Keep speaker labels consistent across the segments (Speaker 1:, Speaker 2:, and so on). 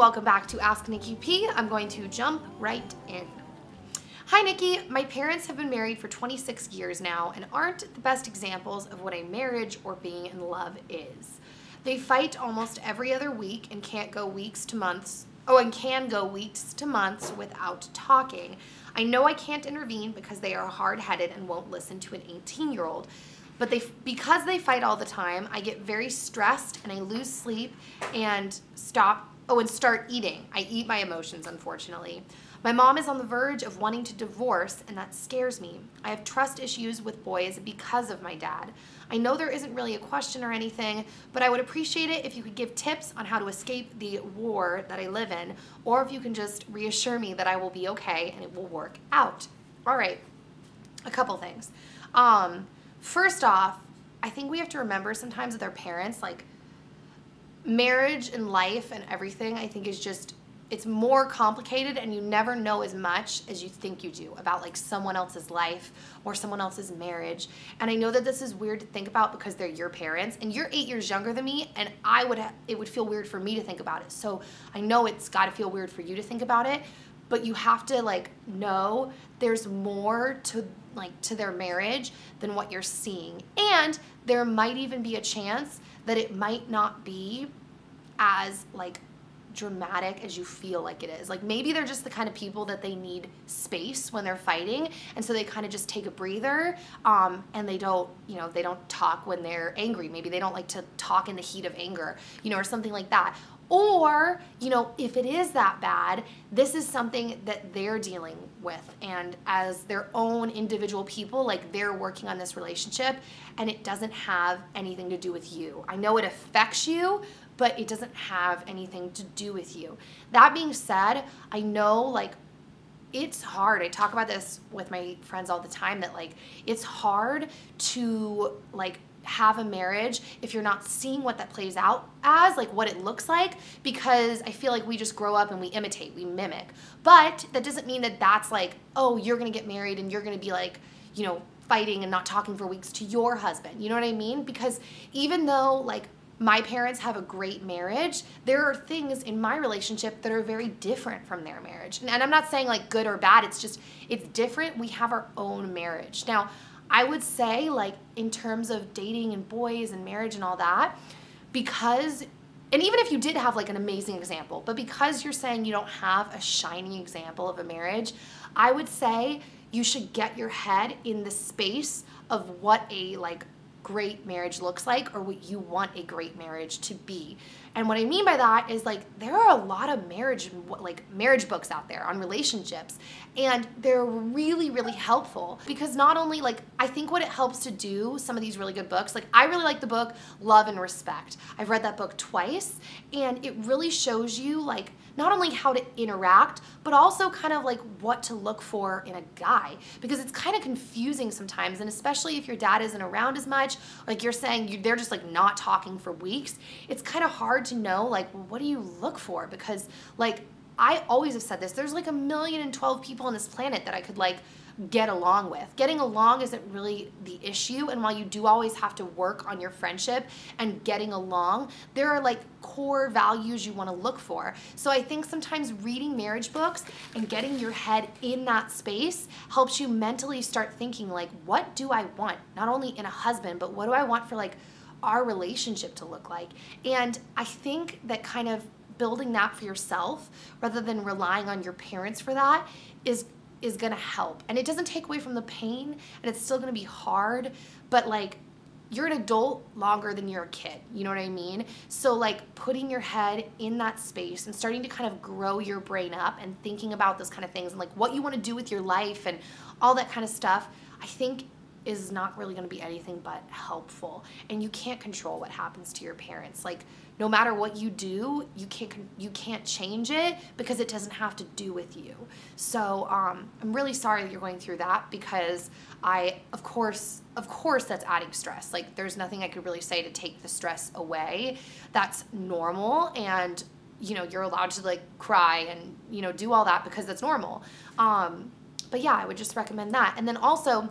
Speaker 1: welcome back to Ask Nikki P. I'm going to jump right in. Hi Nikki, my parents have been married for 26 years now and aren't the best examples of what a marriage or being in love is. They fight almost every other week and can't go weeks to months, can go weeks to months without talking. I know I can't intervene because they are hard-headed and won't listen to an 18-year-old. But because they fight all the time, I get very stressed and I lose sleep and start eating. I eat my emotions, unfortunately. My mom is on the verge of wanting to divorce, and that scares me. I have trust issues with boys because of my dad. I know there isn't really a question or anything, but I would appreciate it if you could give tips on how to escape the war that I live in, or if you can just reassure me that I will be okay and it will work out. All right, a couple things. First off, I think we have to remember sometimes with our parents, like, marriage and life and everything, I think is just, it's more complicated, and you never know as much as you think you do about like someone else's life or someone else's marriage. And I know that this is weird to think about because they're your parents and you're 8 years younger than me, and it would feel weird for me to think about it. So I know it's got to feel weird for you to think about it, but you have to like know there's more to their marriage than what you're seeing. And there might even be a chance that it might not be as like dramatic as you feel like it is. Like maybe they're just the kind of people that they need space when they're fighting, and so they kind of just take a breather, and they don't talk when they're angry. Maybe they don't like to talk in the heat of anger, or something like that. Or, if it is that bad, this is something that they're dealing with, and as their own individual people, like they're working on this relationship, and it doesn't have anything to do with you. I know it affects you, but it doesn't have anything to do with you. That being said, I know like it's hard. I talk about this with my friends all the time, that like it's hard to like have a marriage if you're not seeing what that plays out as, like what it looks like, because I feel like we just grow up and we imitate, we mimic. But that doesn't mean that that's like, oh, you're gonna get married and you're gonna be like, fighting and not talking for weeks to your husband. You know what I mean? Because even though like my parents have a great marriage, there are things in my relationship that are very different from their marriage. And I'm not saying like good or bad, it's just, it's different. We have our own marriage. Now, I would say like in terms of dating and boys and marriage and all that, and even if you did have like an amazing example, but because you're saying you don't have a shining example of a marriage, I would say you should get your head in the space of what a like great marriage looks like, or what you want a great marriage to be. And what I mean by that is like there are a lot of marriage books out there on relationships, and they're really, really helpful, because not only like I think what it helps to do, some of these really good books, like I really like the book Love and Respect. I've read that book twice, and it really shows you like not only how to interact, but also kind of like what to look for in a guy, because it's kind of confusing sometimes, and especially if your dad isn't around as much, like you're saying they're just like not talking for weeks, it's kind of hard to know like, well, what do you look for? Because like I always have said this, there's like 1,012 people on this planet that I could like get along with. Getting along isn't really the issue, and while you do always have to work on your friendship and getting along, there are like core values you want to look for. So I think sometimes reading marriage books and getting your head in that space helps you mentally start thinking like, what do I want? Not only in a husband, but what do I want for like our relationship to look like? And I think that kind of building that for yourself rather than relying on your parents for that is gonna help. And it doesn't take away from the pain, and it's still gonna be hard, but like you're an adult longer than you're a kid, you know what I mean? So like putting your head in that space and starting to kind of grow your brain up and thinking about those kind of things and like what you want to do with your life and all that kind of stuff, I think is not really going to be anything but helpful. And you can't control what happens to your parents. Like no matter what you do, you can't change it, because it doesn't have to do with you. So I'm really sorry that you're going through that, because of course that's adding stress. Like there's nothing I could really say to take the stress away. That's normal, and you're allowed to like cry and do all that because that's normal. But yeah, I would just recommend that. And then also,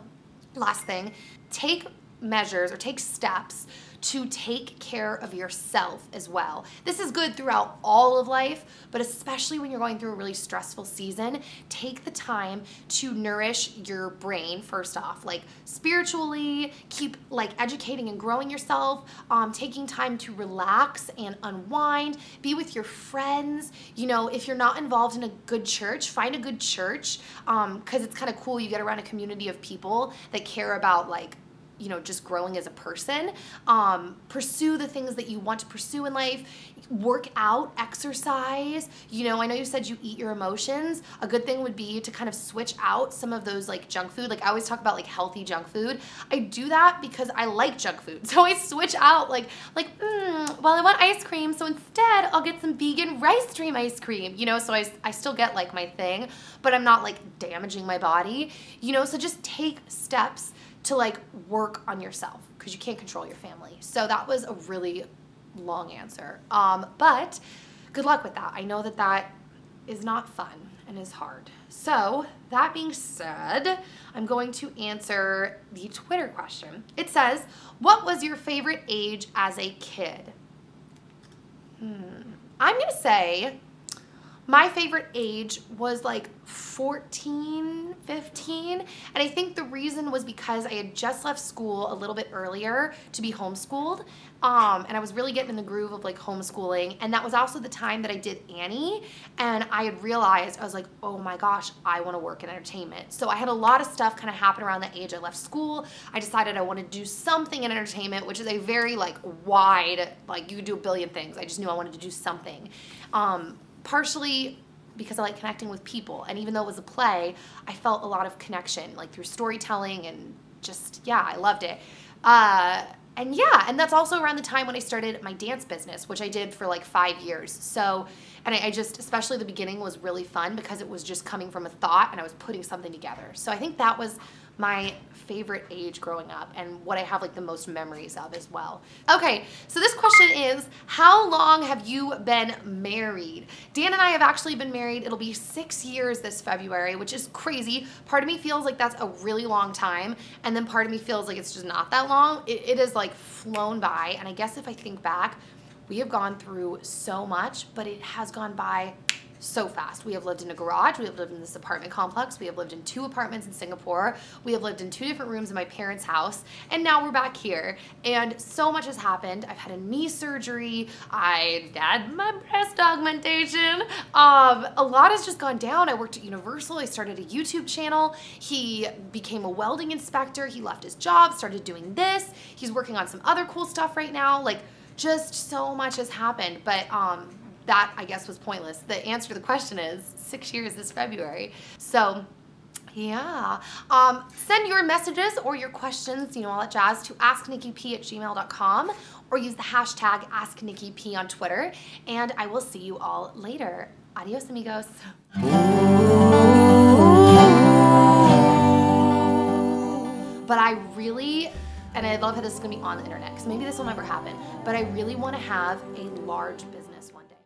Speaker 1: last thing, take measures or take steps to take care of yourself as well. This is good throughout all of life, but especially when you're going through a really stressful season, take the time to nourish your brain first off, like spiritually, keep like educating and growing yourself, taking time to relax and unwind, be with your friends. You know, if you're not involved in a good church, find a good church, because it's kind of cool. You get around a community of people that care about like, you know, just growing as a person. Pursue the things that you want to pursue in life. Work out, exercise. You know, I know you said you eat your emotions. A good thing would be to kind of switch out some of those like junk food. Like I always talk about like healthy junk food. I do that because I like junk food. So I switch out well, I want ice cream, so instead I'll get some vegan rice stream ice cream, you know, so I still get like my thing, but I'm not like damaging my body, you know, so just take steps to like work on yourself because you can't control your family. So that was a really long answer. But good luck with that. I know that that is not fun and is hard. So that being said, I'm going to answer the Twitter question. It says, what was your favorite age as a kid? I'm gonna say my favorite age was like 14, 15. And I think the reason was because I had just left school a little bit earlier to be homeschooled. And I was really getting in the groove of like homeschooling. And that was also the time that I did Annie. And I had realized, I was like, oh my gosh, I want to work in entertainment. So I had a lot of stuff kind of happen around that age. I left school. I decided I wanted to do something in entertainment, which is a very like wide, like you could do a billion things. I just knew I wanted to do something. Partially because I like connecting with people. And even though it was a play, I felt a lot of connection, like through storytelling and just, yeah, I loved it. And that's also around the time when I started my dance business, which I did for like 5 years. So, and I just, especially the beginning was really fun because it was just coming from a thought and I was putting something together. So I think that was my favorite age growing up and what I have like the most memories of as well. Okay, so this question is, how long have you been married? Dan and I have actually been married. It'll be 6 years this February, which is crazy. Part of me feels like that's a really long time, and then part of me feels like it's just not that long. It is like flown by, and I guess if I think back, we have gone through so much, but it has gone by so fast. We have lived in a garage, we have lived in this apartment complex, we have lived in 2 apartments in Singapore, we have lived in 2 different rooms in my parents' house, and now we're back here. And so much has happened. I've had a knee surgery, I had my breast augmentation, a lot has just gone down. I worked at Universal, I started a YouTube channel, he became a welding inspector, he left his job, started doing this, he's working on some other cool stuff right now, like just so much has happened, but that I guess was pointless. The answer to the question is 6 years this February. So yeah, send your messages or your questions, you know, all that jazz to asknikkiP@gmail.com or use the hashtag AskNikkiP on Twitter, and I will see you all later. Adios, amigos. But I really, and I love how this is gonna be on the internet, because maybe this will never happen, but I really wanna have a large business.